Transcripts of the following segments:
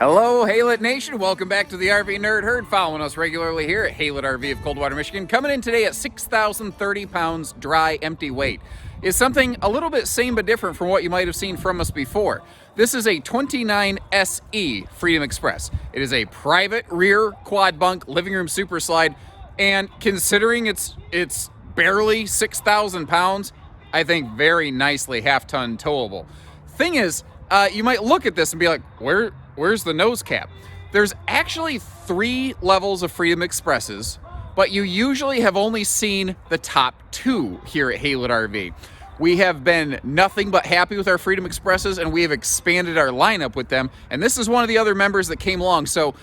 Hello, Haylet Nation. Welcome back to the RV Nerd Herd. Following us regularly here at Haylet RV of Coldwater, Michigan. Coming in today at 6,030 pounds dry, empty weight. Is something a little bit same but different from what you might have seen from us before. This is a 29 SE Freedom Express. It is a private rear quad bunk living room super slide, and considering it's barely 6,000 pounds, I think very nicely half-ton towable. Thing is, you might look at this and be like, where's the nose cap? There's actually 3 levels of Freedom Expresses, but you usually have only seen the top 2 here at Haylet RV. We have been nothing but happy with our Freedom Expresses, and we have expanded our lineup with them, and this is one of the other members that came along. So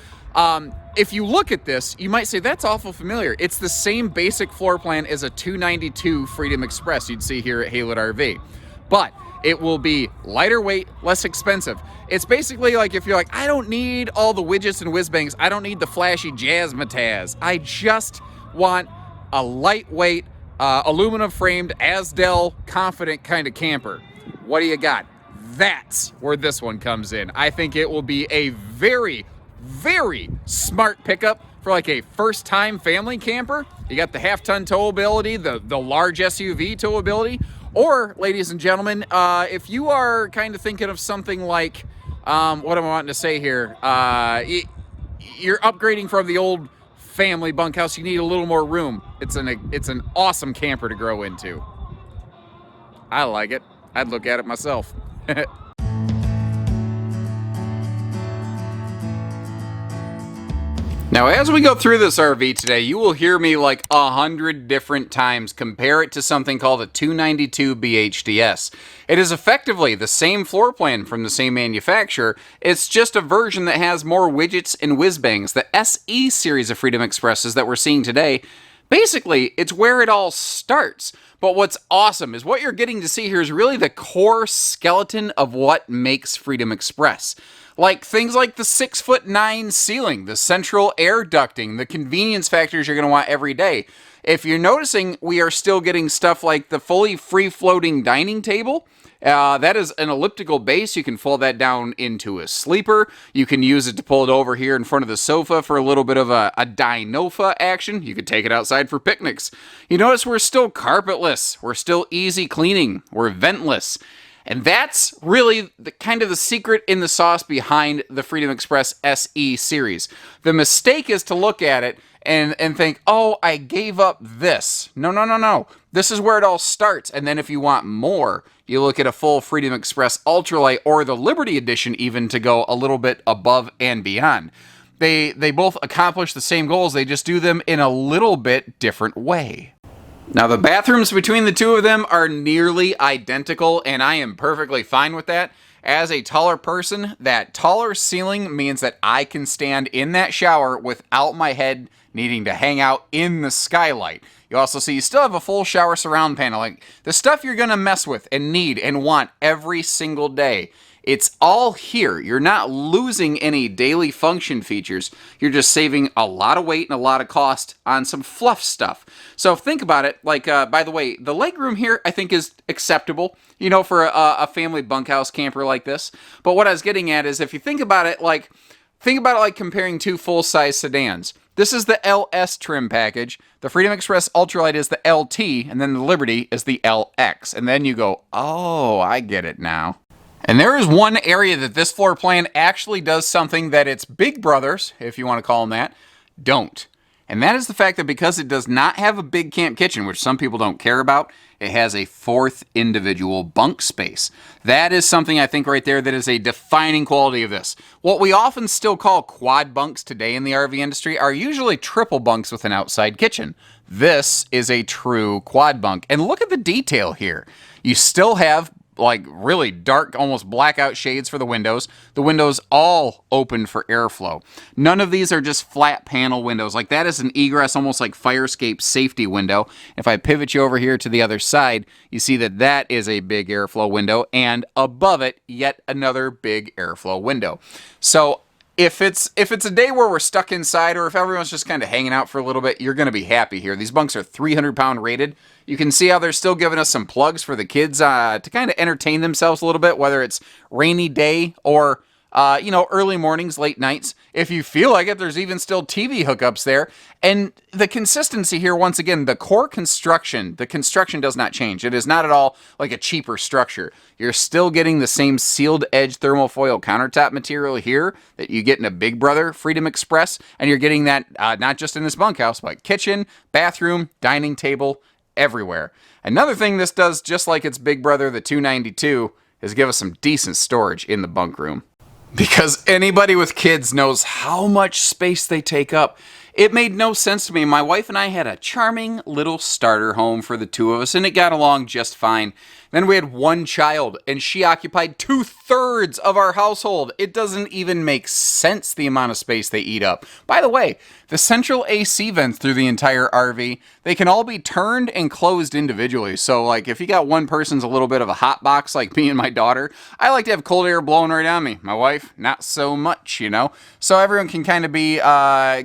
if you look at this, you might say, that's awful familiar. It's the same basic floor plan as a 292 Freedom Express you'd see here at Haylet RV. But it will be lighter weight, less expensive. It's basically like if you're like, I don't need all the widgets and whiz bangs. I don't need the flashy jazzmatazz. I just want a lightweight, aluminum framed, AZDEL confident kind of camper. What do you got? That's where this one comes in. I think it will be a very, very smart pickup for like a first time family camper. You got the half-ton towability, the large SUV towability. Or, ladies and gentlemen, if you are kind of thinking of something like, what am I wanting to say here? You're upgrading from the old family bunkhouse. You need a little more room. It's an awesome camper to grow into. I like it. I'd look at it myself. Now, as we go through this RV today, you will hear me like 100 different times compare it to something called a 292 BHDS. It is effectively the same floor plan from the same manufacturer. It's just a version that has more widgets and whiz bangs. The SE series of Freedom Expresses that we're seeing today, basically, it's where it all starts. But what's awesome is what you're getting to see here is really the core skeleton of what makes Freedom Express. Like things like the 6'9" ceiling, the central air ducting, the convenience factors you're going to want every day. If you're noticing, we are still getting stuff like the fully free-floating dining table. That is an elliptical base. You can fold that down into a sleeper. You can use it to pull it over here in front of the sofa for a little bit of a dinofa action. You could take it outside for picnics. You notice we're still carpetless. We're still easy cleaning. We're ventless. And that's really kind of the secret in the sauce behind the Freedom Express SE series. The mistake is to look at it and think, oh, I gave up this. No. This is where it all starts. And then if you want more, you look at a full Freedom Express Ultralite or the Liberty Edition even to go a little bit above and beyond. They both accomplish the same goals. They just do them in a little bit different way. Now, the bathrooms between the two of them are nearly identical, and I am perfectly fine with that. As a taller person, that taller ceiling means that I can stand in that shower without my head needing to hang out in the skylight. You also see you still have a full shower surround panel. Like the stuff you're going to mess with and need and want every single day. It's all here. You're not losing any daily function features. You're just saving a lot of weight and a lot of cost on some fluff stuff. So think about it. Like, by the way, the legroom here I think is acceptable, for a family bunkhouse camper like this. But what I was getting at is if you think about it like comparing two full-size sedans. This is the LS trim package. The Freedom Express Ultralite is the LT, and then the Liberty is the LX. And then you go, oh, I get it now. And there is one area that this floor plan actually does something that its big brothers, if you want to call them that, don't. And that is the fact that because it does not have a big camp kitchen, which some people don't care about, it has a 4th individual bunk space. That is something I think right there that is a defining quality of this. What we often still call quad bunks today in the RV industry are usually triple bunks with an outside kitchen. This is a true quad bunk. And look at the detail here. You still have like really dark, almost blackout shades for the windows. The windows all open for airflow. None of these are just flat panel windows. Like that is an egress, almost like fire escape safety window. If I pivot you over here to the other side, you see that that is a big airflow window, and above it, yet another big airflow window. So if it's a day where we're stuck inside, or if everyone's just kind of hanging out for a little bit, you're going to be happy here. These bunks are 300-pound rated. You can see how they're still giving us some plugs for the kids to kind of entertain themselves a little bit, whether it's rainy day or early mornings, late nights. If you feel like it, there's even still TV hookups there. And the consistency here, once again, the core construction, the construction does not change. It is not at all like a cheaper structure. You're still getting the same sealed edge thermofoil countertop material here that you get in a Big Brother Freedom Express. And you're getting that not just in this bunkhouse, but kitchen, bathroom, dining table, everywhere. Another thing this does, just like its big brother, the 292, is give us some decent storage in the bunk room. Because anybody with kids knows how much space they take up. It made no sense to me. My wife and I had a charming little starter home for the two of us, and it got along just fine. Then we had one child, and she occupied 2/3 of our household. It doesn't even make sense, the amount of space they eat up. By the way, the central AC vents through the entire RV, they can all be turned and closed individually. So, like, if you got one person's a little bit of a hot box, like me and my daughter, I like to have cold air blowing right on me. My wife, not so much, you know? So everyone can kind of be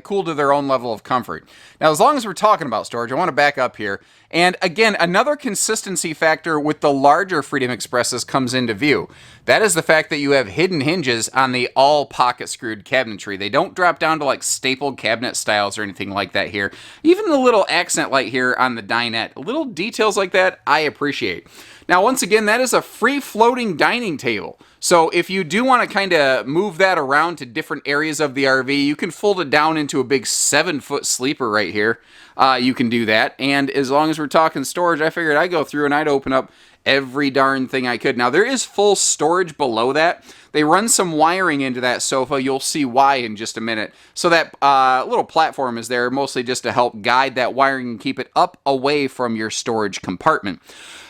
cool to their own level of comfort. Now, as long as we're talking about storage, I want to back up here. And again, another consistency factor with the larger Freedom Expresses comes into view. That is the fact that you have hidden hinges on the all pocket screwed cabinetry. They don't drop down to like stapled cabinet styles or anything like that here. Even the little accent light here on the dinette. Little details like that, I appreciate. Now, once again, that is a free floating dining table. So if you do want to kind of move that around to different areas of the RV, you can fold it down into a big 7-foot sleeper right here. You can do that. And as long as we're talking storage, I figured I'd go through and I'd open up every darn thing I could. Now, there is full storage below that. They run some wiring into that sofa. You'll see why in just a minute. So that little platform is there mostly just to help guide that wiring and keep it up away from your storage compartment.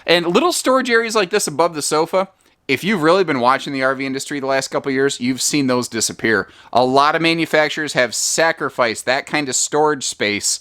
And little storage areas like this above the sofa, if you've really been watching the RV industry the last couple of years, you've seen those disappear. A lot of manufacturers have sacrificed that kind of storage space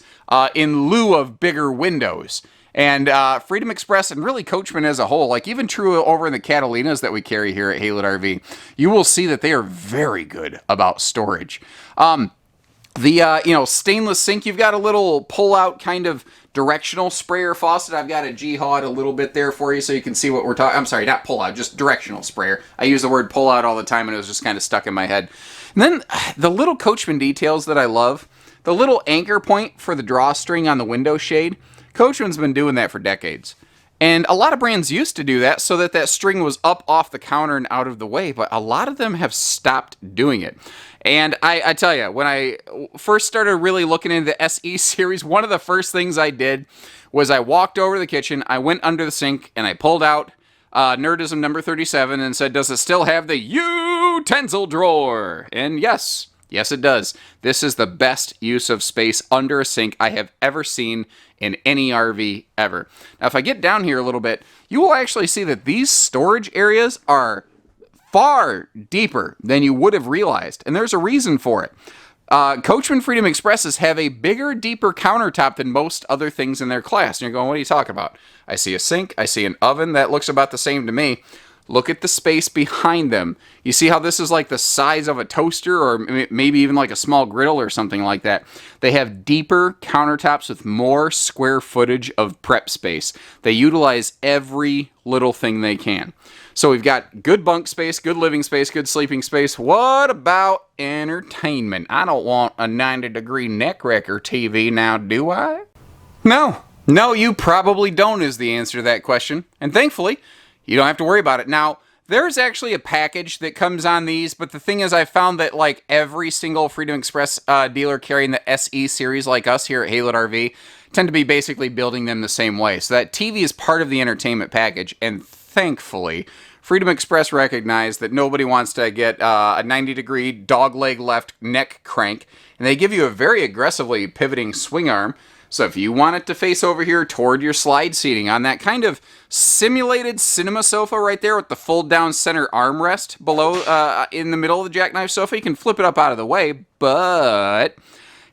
in lieu of bigger windows. And Freedom Express and really Coachmen as a whole, like even true over in the Catalinas that we carry here at Haylett RV, you will see that they are very good about storage. The stainless sink, you've got a little pull-out kind of directional sprayer faucet. I've got a G-Hod a little bit there for you so you can see what we're talking. I'm sorry, not pull-out, just directional sprayer. I use the word pull-out all the time and it was just kind of stuck in my head. And then the little Coachmen details that I love, the little anchor point for the drawstring on the window shade, Coachman's been doing that for decades. And a lot of brands used to do that so that that string was up off the counter and out of the way, but a lot of them have stopped doing it. And I tell you, when I first started really looking into the SE series, one of the first things I did was I walked over to the kitchen, I went under the sink, and I pulled out Nerdism number 37 and said, does it still have the utensil drawer? And yes, it does. This is the best use of space under a sink I have ever seen in any RV ever. Now, if I get down here a little bit, you will actually see that these storage areas are far deeper than you would have realized, and there's a reason for it. Coachmen Freedom Expresses have a bigger, deeper countertop than most other things in their class. And you're going, what are you talking about? I see a sink, I see an oven, that looks about the same to me. Look at the space behind them. You see how this is like the size of a toaster or maybe even like a small griddle or something like that. They have deeper countertops with more square footage of prep space. They utilize every little thing they can. So we've got good bunk space, good living space, good sleeping space. What about entertainment? I don't want a 90-degree neck wrecker TV now, do I? No, you probably don't is the answer to that question. And thankfully, you don't have to worry about it. Now, there's actually a package that comes on these, but the thing is I found that like every single Freedom Express dealer carrying the SE series like us here at Haylett RV tend to be basically building them the same way. So that TV is part of the entertainment package, and thankfully, Freedom Express recognized that nobody wants to get a 90-degree dog leg left neck crank, and they give you a very aggressively pivoting swing arm. So if you want it to face over here toward your slide seating on that kind of simulated cinema sofa right there with the fold down center armrest below in the middle of the jackknife sofa, you can flip it up out of the way, but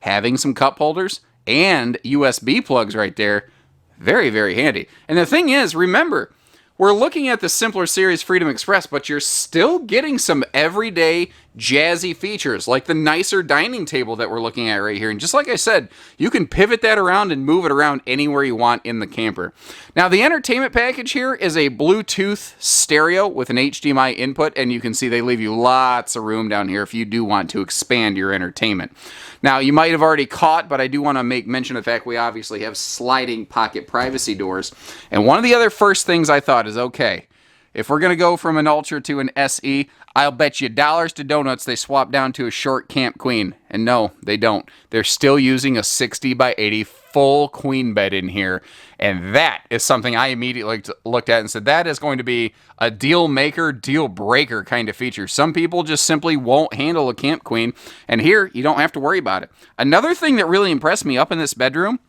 having some cup holders and USB plugs right there, very, very handy. And the thing is, remember, we're looking at the simpler series Freedom Express, but you're still getting some everyday jazzy features, like the nicer dining table that we're looking at right here. And just like I said, you can pivot that around and move it around anywhere you want in the camper. Now, the entertainment package here is a Bluetooth stereo with an HDMI input, and you can see they leave you lots of room down here if you do want to expand your entertainment. Now, you might have already caught, but I do want to make mention of the fact we obviously have sliding pocket privacy doors. And one of the other first things I thought is, okay, if we're going to go from an Ultra to an SE, I'll bet you dollars to donuts they swap down to a short Camp Queen. And no, they don't. They're still using a 60 by 80 full queen bed in here. And that is something I immediately looked at and said, that is going to be a deal maker, deal breaker kind of feature. Some people just simply won't handle a Camp Queen. And here, you don't have to worry about it. Another thing that really impressed me up in this bedroom,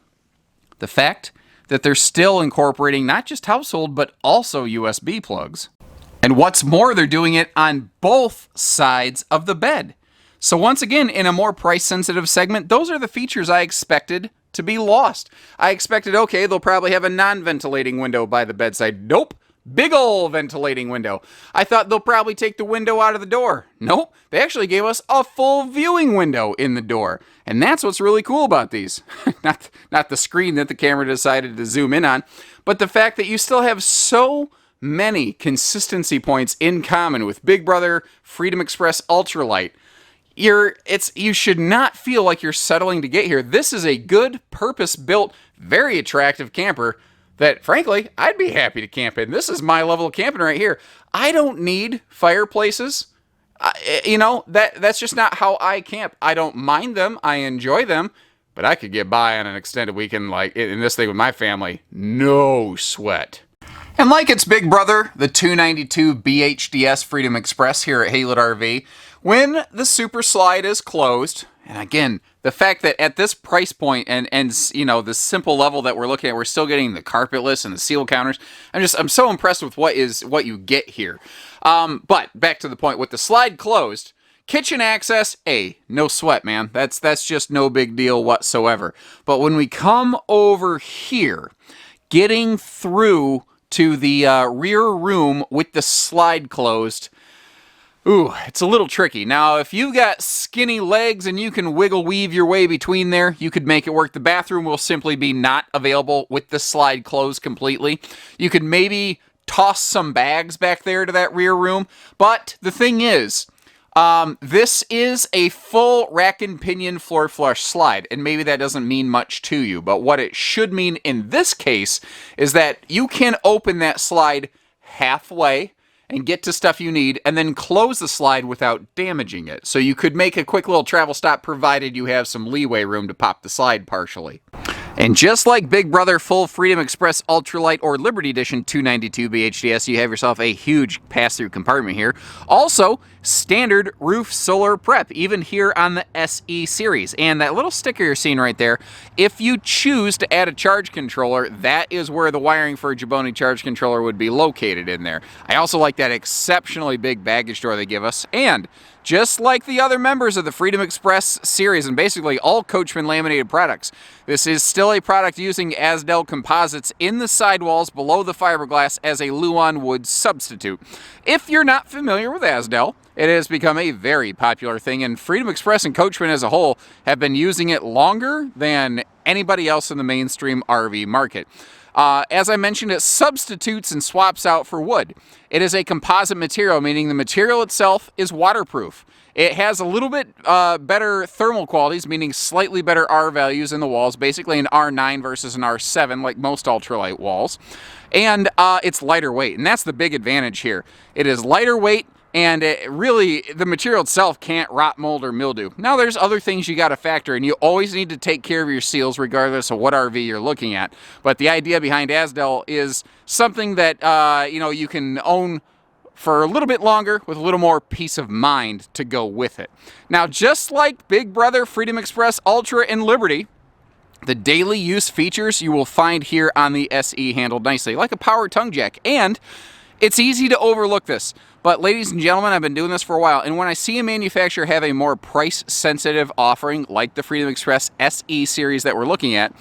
the fact that they're still incorporating not just household, but also USB plugs. And what's more, they're doing it on both sides of the bed. So once again, in a more price-sensitive segment, those are the features I expected to be lost. I expected, okay, they'll probably have a non-ventilating window by the bedside. Nope. Big ol' ventilating window. I thought they'll probably take the window out of the door. Nope. They actually gave us a full viewing window in the door. And that's what's really cool about these. not the screen that the camera decided to zoom in on, but the fact that you still have so many consistency points in common with Big Brother, Freedom Express Ultralite. You should not feel like you're settling to get here. This is a good, purpose-built, very attractive camper that, frankly, I'd be happy to camp in. This is my level of camping right here. I don't need fireplaces. That's just not how I camp. I don't mind them. I enjoy them. But I could get by on an extended weekend like in this thing with my family. No sweat. And like its big brother, the 292 BHDS Freedom Express here at Haylett RV, when the Super Slide is closed, and again, the fact that at this price point and the simple level that we're looking at, we're still getting the carpetless and the seal counters. I'm so impressed with what you get here. But back to the point, with the slide closed, kitchen access, no sweat, man. That's just no big deal whatsoever. But when we come over here, getting through to the rear room with the slide closed, it's a little tricky. Now, if you've got skinny legs and you can wiggle weave your way between there, you could make it work. The bathroom will simply be not available with the slide closed completely. You could maybe toss some bags back there to that rear room. But the thing is, this is a full rack and pinion floor flush slide, and maybe that doesn't mean much to you, but what it should mean in this case is that you can open that slide halfway and get to stuff you need, and then close the slide without damaging it. So you could make a quick little travel stop provided you have some leeway room to pop the slide partially. And just like Big Brother Full Freedom Express Ultralite or Liberty Edition 292 BHDS, you have yourself a huge pass-through compartment here. Also, standard roof solar prep, even here on the SE series. And that little sticker you're seeing right there, if you choose to add a charge controller, that is where the wiring for a Jaboni charge controller would be located in there. I also like that exceptionally big baggage door they give us. And just like the other members of the Freedom Express series and basically all Coachmen laminated products, this is still a product using AZDEL composites in the sidewalls below the fiberglass as a Luan wood substitute. If you're not familiar with AZDEL, it has become a very popular thing, and Freedom Express and Coachmen as a whole have been using it longer than anybody else in the mainstream RV market. As I mentioned, it substitutes and swaps out for wood. It is a composite material, meaning the material itself is waterproof. It has a little bit better thermal qualities, meaning slightly better R values in the walls, basically an R9 versus an R7, like most ultralight walls. And it's lighter weight, and that's the big advantage here. It is lighter weight, and the material itself can't rot, mold, or mildew. Now, there's other things you got to factor in. You always need to take care of your seals regardless of what RV you're looking at. But the idea behind AZDEL is something that you can own for a little bit longer with a little more peace of mind to go with it. Now, just like Big Brother, Freedom Express, Ultra, and Liberty, the daily use features you will find here on the SE handled nicely, like a power tongue jack. And it's easy to overlook this, but ladies and gentlemen, I've been doing this for a while, and when I see a manufacturer have a more price-sensitive offering, like the Freedom Express SE series that we're looking at,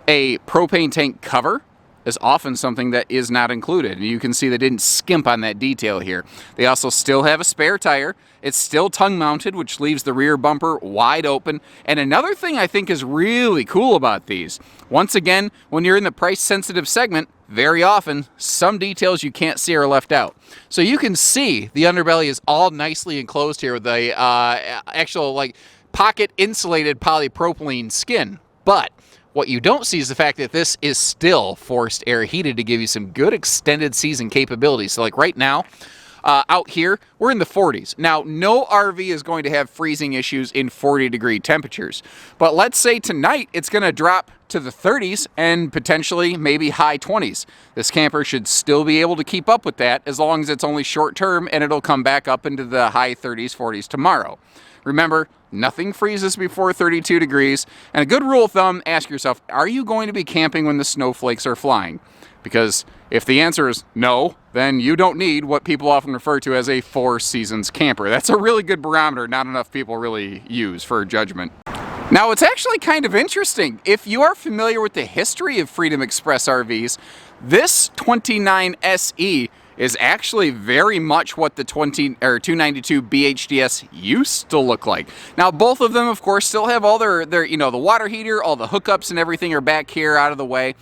a propane tank cover is often something that is not included. And you can see they didn't skimp on that detail here. They also still have a spare tire. It's still tongue mounted, which leaves the rear bumper wide open. And another thing I think is really cool about these, once again, when you're in the price sensitive segment, very often some details you can't see are left out. So you can see the underbelly is all nicely enclosed here with the actual like pocket insulated polypropylene skin. But what you don't see is the fact that this is still forced air heated to give you some good extended season capability. So like right now, out here, we're in the 40s. Now, no RV is going to have freezing issues in 40-degree temperatures. But let's say tonight it's going to drop to the 30s and potentially maybe high 20s. This camper should still be able to keep up with that as long as it's only short term, and it'll come back up into the high 30s, 40s tomorrow. Remember, nothing freezes before 32 degrees. And a good rule of thumb, ask yourself, are you going to be camping when the snowflakes are flying? Because if the answer is no, then you don't need what people often refer to as a 4 seasons camper. That's a really good barometer not enough people really use for judgment. Now, it's actually kind of interesting. If you are familiar with the history of Freedom Express RVs, this 29 SE is actually very much what the 292 BHDS used to look like. Now, both of them, of course, still have all their the water heater, all the hookups and everything are back here out of the way.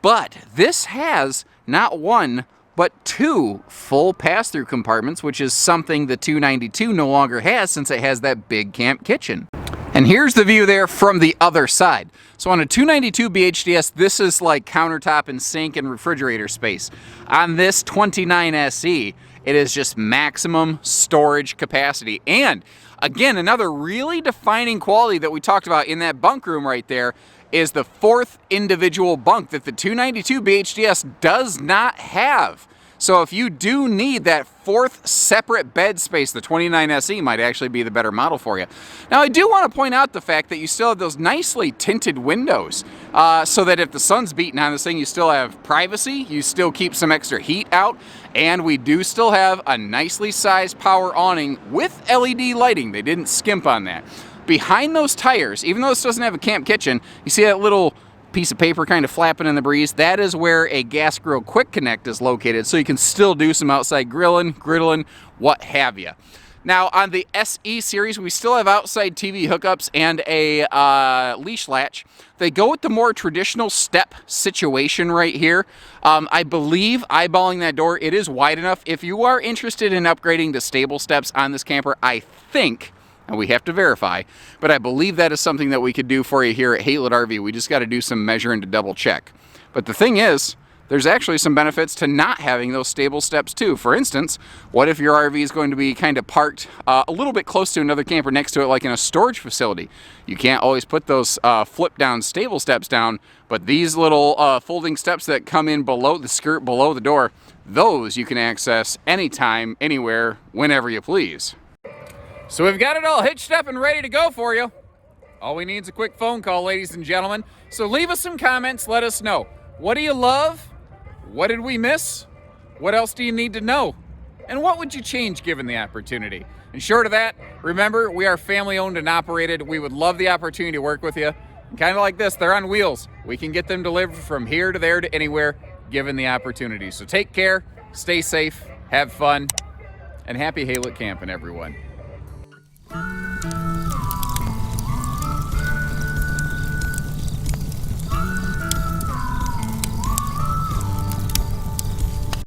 But this has not one, but 2 full pass-through compartments, which is something the 292 no longer has since it has that big camp kitchen. And here's the view there from the other side. So on a 292 BHDS, this is like countertop and sink and refrigerator space. On this 29 SE, it is just maximum storage capacity. And again, another really defining quality that we talked about in that bunk room right there is the 4th individual bunk that the 292 BHDS does not have. So if you do need that 4th separate bed space, the 29 SE might actually be the better model for you. Now, I do want to point out the fact that you still have those nicely tinted windows, so that if the sun's beating on this thing, you still have privacy, you still keep some extra heat out, and we do still have a nicely sized power awning with LED lighting. They didn't skimp on that. Behind those tires, even though this doesn't have a camp kitchen, you see that little piece of paper kind of flapping in the breeze? That is where a gas grill quick connect is located, so you can still do some outside grilling, griddling, what have you. Now on the SE series, we still have outside TV hookups and a leash latch. They go with the more traditional step situation right here. I believe, eyeballing that door, it is wide enough. If you are interested in upgrading to stable steps on this camper, I think, and we have to verify, but I believe that is something that we could do for you here at Haylet RV. We just got to do some measuring to double check. But the thing is, there's actually some benefits to not having those stable steps too. For instance, what if your RV is going to be kind of parked a little bit close to another camper next to it, like in a storage facility? You can't always put those flip down stable steps down, but these little folding steps that come in below the skirt, below the door, those you can access anytime, anywhere, whenever you please. So we've got it all hitched up and ready to go for you. All we need is a quick phone call, ladies and gentlemen. So leave us some comments, let us know. What do you love? What did we miss? What else do you need to know? And what would you change given the opportunity? And short of that, remember, we are family owned and operated. We would love the opportunity to work with you. And kind of like this, they're on wheels. We can get them delivered from here to there to anywhere, given the opportunity. So take care, stay safe, have fun, and happy Haylet camping, everyone.